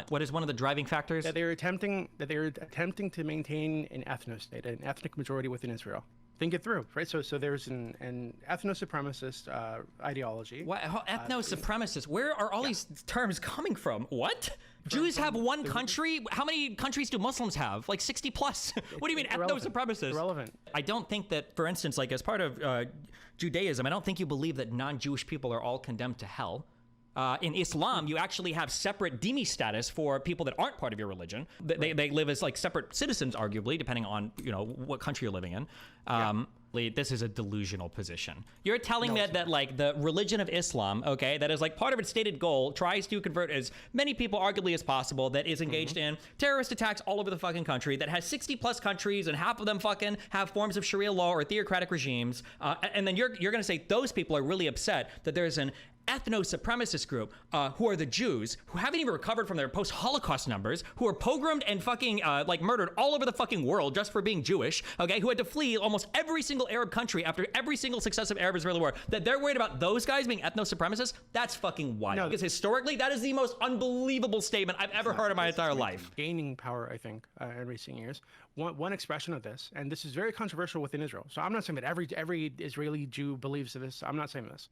What is one of the driving factors? That they're attempting to maintain an ethno state, an ethnic majority within Israel. Think it through, right? So there's an ethno-supremacist ideology. What ethno-supremacist? Where are all these terms coming from? What? Jews have one country? How many countries do Muslims have? Like 60 plus. What do you mean ethno-supremacist? Irrelevant. I don't think that, for instance, like as part of Judaism, I don't think you believe that non-Jewish people are all condemned to hell. In Islam, you actually have separate dhimmi status for people that aren't part of your religion. They live as like separate citizens, arguably, depending on what country you're living in. This is a delusional position. You're telling me that like the religion of Islam, okay, that is like part of its stated goal, tries to convert as many people arguably as possible, that is engaged in terrorist attacks all over the fucking country, that has 60 plus countries and half of them fucking have forms of Sharia law or theocratic regimes. And then you're going to say those people are really upset that there's an ethno-supremacist group who are the Jews, who haven't even recovered from their post-Holocaust numbers, who are pogromed and fucking like murdered all over the fucking world just for being Jewish, okay, who had to flee almost every single Arab country after every single successive Arab-Israeli war, that they're worried about those guys being ethno-supremacists? That's fucking wild. No, because historically, that is the most unbelievable statement I've ever heard in my entire life. Gaining power, I think, in recent years. One expression of this, and this is very controversial within Israel, so I'm not saying that every Israeli Jew believes this. I'm not saying this.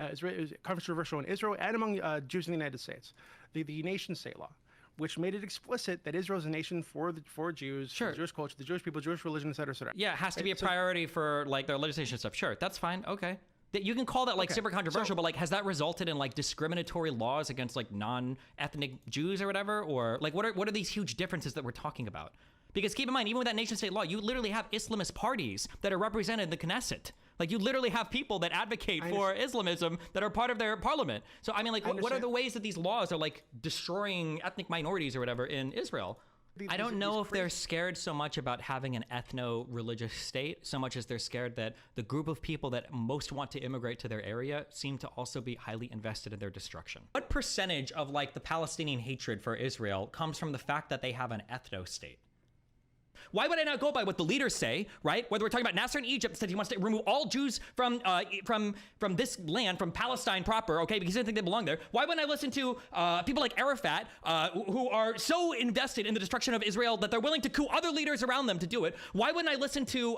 It's controversial in Israel and among Jews in the United States. The nation-state law, which made it explicit that Israel is a nation for Jews, for the Jewish culture, the Jewish people, Jewish religion, et cetera, et cetera. Yeah, it has to be a priority for like their legislation stuff. Sure, that's fine. Okay. You can call that like super controversial, but like has that resulted in like discriminatory laws against like non-ethnic Jews or whatever? Or like what are these huge differences that we're talking about? Because keep in mind, even with that nation-state law, you literally have Islamist parties that are represented in the Knesset. Like you literally have people that advocate for Islamism that are part of their parliament. So I mean, like, what are the ways that these laws are like destroying ethnic minorities or whatever in Israel? I don't know if they're scared so much about having an ethno-religious state, so much as they're scared that the group of people that most want to immigrate to their area seem to also be highly invested in their destruction. What percentage of like the Palestinian hatred for Israel comes from the fact that they have an ethno-state? Why would I not go by what the leaders say, right? Whether we're talking about Nasser in Egypt said he wants to remove all Jews from this land, from Palestine proper, okay, because he didn't think they belong there. Why wouldn't I listen to people like Arafat, who are so invested in the destruction of Israel that they're willing to coup other leaders around them to do it? Why wouldn't I listen to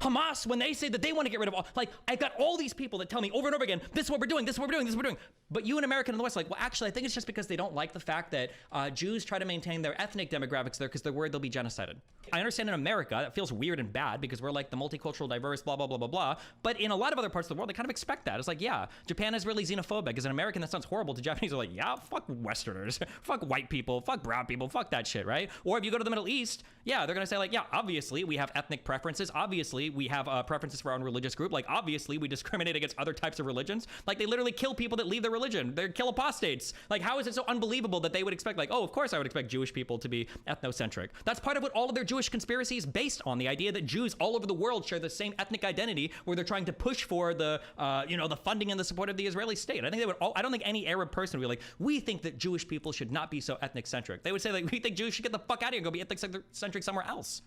Hamas when they say that they want to get rid of all? Like, I've got all these people that tell me over and over again, this is what we're doing, this is what we're doing, this is what we're doing. But you, an American in the West, like, well, actually, I think it's just because they don't like the fact that Jews try to maintain their ethnic demographics there because they're worried they'll be genocided. I understand in America, that feels weird and bad because we're like the multicultural, diverse, blah, blah, blah, blah, blah. But in a lot of other parts of the world, they kind of expect that. It's like, yeah, Japan is really xenophobic. As an American, that sounds horrible to Japanese. They're like, yeah, fuck Westerners, fuck white people, fuck brown people, fuck that shit, right? Or if you go to the Middle East, yeah, they're gonna say like, yeah, obviously we have ethnic preferences. Obviously we have preferences for our own religious group. Like, obviously we discriminate against other types of religions. Like, they literally kill people that leave their religion. They kill apostates. Like, how is it so unbelievable that they would expect, like, oh, of course I would expect Jewish people to be ethnocentric. That's part of what all of their Jewish conspiracies based on, the idea that Jews all over the world share the same ethnic identity, where they're trying to push for the the funding and the support of the Israeli state. I think they would I don't think any Arab person would be like, we think that Jewish people should not be so ethnic centric. They would say like, we think Jews should get the fuck out of here and go be ethnic centric somewhere else.